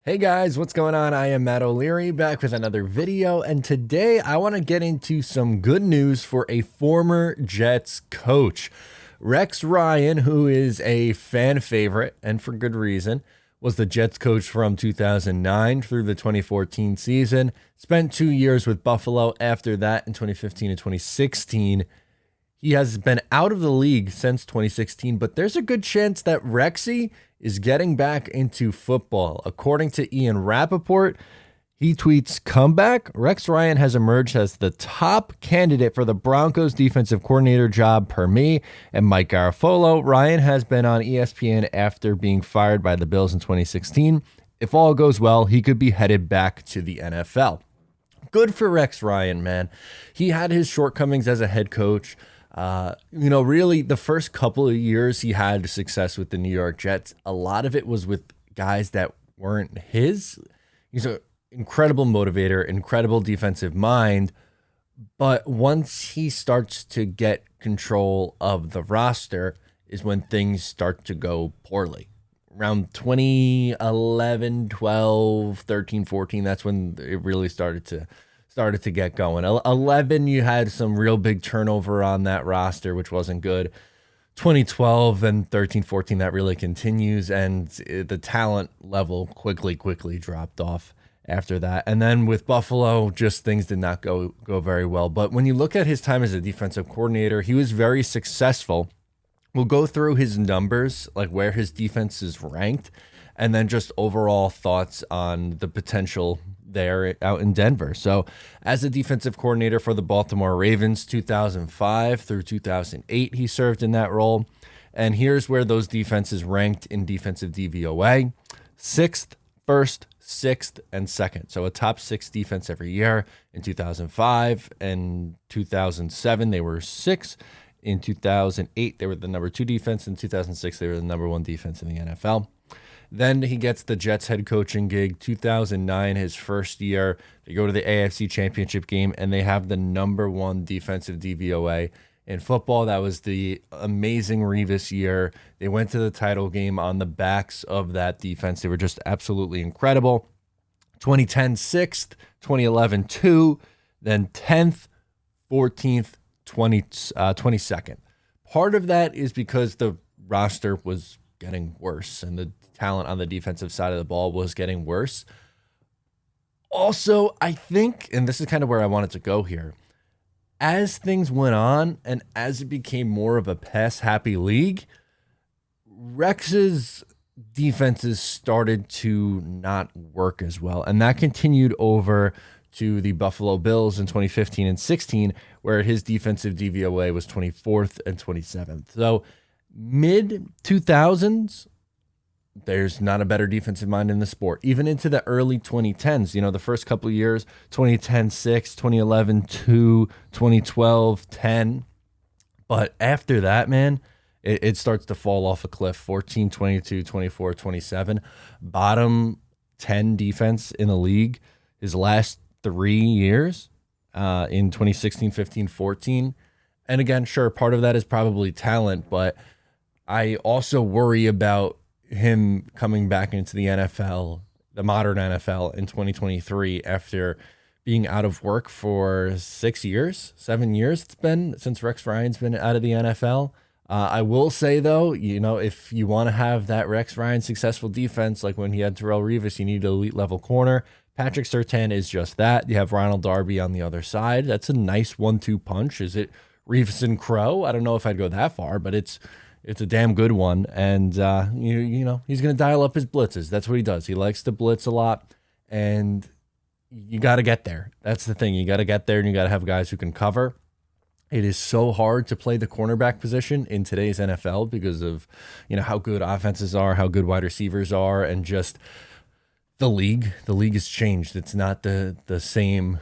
Hey guys, what's going on? I am Matt O'Leary back with another video, and today I want to get into some good news for a former Jets coach. Rex Ryan, who is a fan favorite, and for good reason, was the Jets coach from 2009 through the 2014 season, spent 2 years with Buffalo after that in 2015 and 2016. He has been out of the league since 2016, but there's a good chance that Rexy is getting back into football. According to Ian Rappaport, he tweets, "Comeback? Rex Ryan has emerged as the top candidate for the Broncos defensive coordinator job per me and Mike Garafolo. Ryan has been on ESPN after being fired by the Bills in 2016. If all goes well, he could be headed back to the NFL." Good for Rex Ryan, man. He had his shortcomings as a head coach. Really the first couple of years he had success with the New York Jets. A lot of it was with guys that weren't his. He's an incredible motivator, incredible defensive mind. But once he starts to get control of the roster is when things start to go poorly. Around 2011, 12, 13, 14, that's when it really started to get going. 11, you had some real big turnover on that roster, which wasn't good. 2012 and 13, 14, that really continues, and the talent level quickly dropped off after that. And then with Buffalo, just things did not go very well. But when you look at his time as a defensive coordinator, he was very successful. We'll go through his numbers, like where his defense is ranked, and then just overall thoughts on the potential there out in Denver. So as a defensive coordinator for the Baltimore Ravens, 2005 through 2008, he served in that role. And here's where those defenses ranked in defensive DVOA: 6th, 1st, 6th, and 2nd. So a top 6 defense every year. In 2005 and 2007, they were 6. In 2008, they were the number 2 defense. In 2006, they were the number 1 defense in the NFL. Then he gets the Jets head coaching gig. 2009, his first year, they go to the AFC Championship game, and they have the number 1 defensive DVOA in football. That was the amazing Revis year. They went to the title game on the backs of that defense. They were just absolutely incredible. 2010, 6th, 2011, 2, then 10th, 14th, 22nd. Part of that is because the roster was getting worse and the talent on the defensive side of the ball was getting worse. Also, I think, and this is kind of where I wanted to go here, as things went on and as it became more of a pass-happy league, Rex's defenses started to not work as well. And that continued over to the Buffalo Bills in 2015 and 16, where his defensive DVOA was 24th and 27th. So mid-2000s, there's not a better defensive mind in the sport. Even into the early 2010s, the first couple of years, 2010, 6, 2011, 2, 2012, 10. But after that, man, it starts to fall off a cliff. 14, 22, 24, 27. Bottom 10 defense in the league his last 3 years in 2016, 15, 14. And again, sure, part of that is probably talent, but I also worry about him coming back into the NFL, the modern NFL in 2023 after being out of work for 6 years, 7 years it's been since Rex Ryan's been out of the NFL. I will say, though, if you want to have that Rex Ryan successful defense, like when he had Terrell Revis, you need an elite level corner. Patrick Surtain is just that. You have Ronald Darby on the other side. That's a nice 1-2 punch. Is it Revis and Crow? I don't know if I'd go that far, but it's a damn good one. And, he's going to dial up his blitzes. That's what he does. He likes to blitz a lot, and you got to get there. That's the thing. You got to get there, and you got to have guys who can cover. It is so hard to play the cornerback position in today's NFL because of, how good offenses are, how good wide receivers are, and just the league. The league has changed. It's not the same,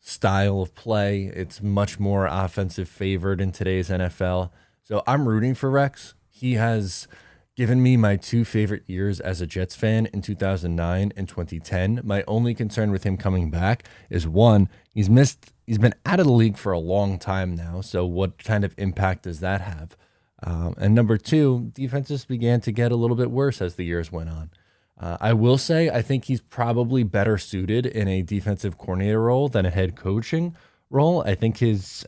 style of play. It's much more offensive favored in today's NFL. So I'm rooting for Rex. He has given me my 2 favorite years as a Jets fan in 2009 and 2010. My only concern with him coming back is, one, he's been out of the league for a long time now. So what kind of impact does that have? And number 2, defenses began to get a little bit worse as the years went on. I will say, I think he's probably better suited in a defensive coordinator role than a head coaching role. I think his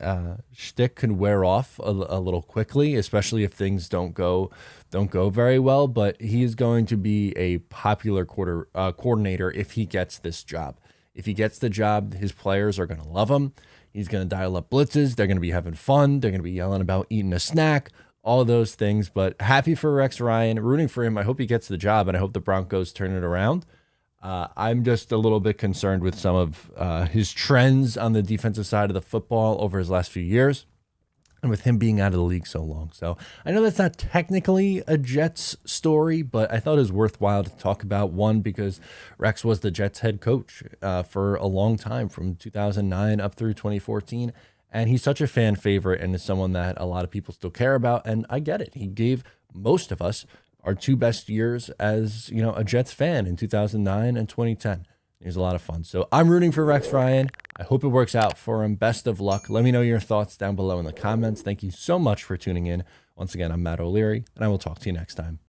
shtick can wear off a little quickly, especially if things don't go very well. But he is going to be a popular coordinator if he gets this job. If he gets the job, his players are going to love him. He's going to dial up blitzes. They're going to be having fun. They're going to be yelling about eating a snack, all those things. But happy for Rex Ryan, rooting for him. I hope he gets the job, and I hope the Broncos turn it around. I'm just a little bit concerned with some of his trends on the defensive side of the football over his last few years, and with him being out of the league so long. So I know that's not technically a Jets story, but I thought it was worthwhile to talk about. One, because Rex was the Jets head coach for a long time, from 2009 up through 2014. And he's such a fan favorite and is someone that a lot of people still care about. And I get it. He gave most of us our two best years as, a Jets fan in 2009 and 2010. It was a lot of fun. So I'm rooting for Rex Ryan. I hope it works out for him. Best of luck. Let me know your thoughts down below in the comments. Thank you so much for tuning in. Once again, I'm Matt O'Leary, and I will talk to you next time.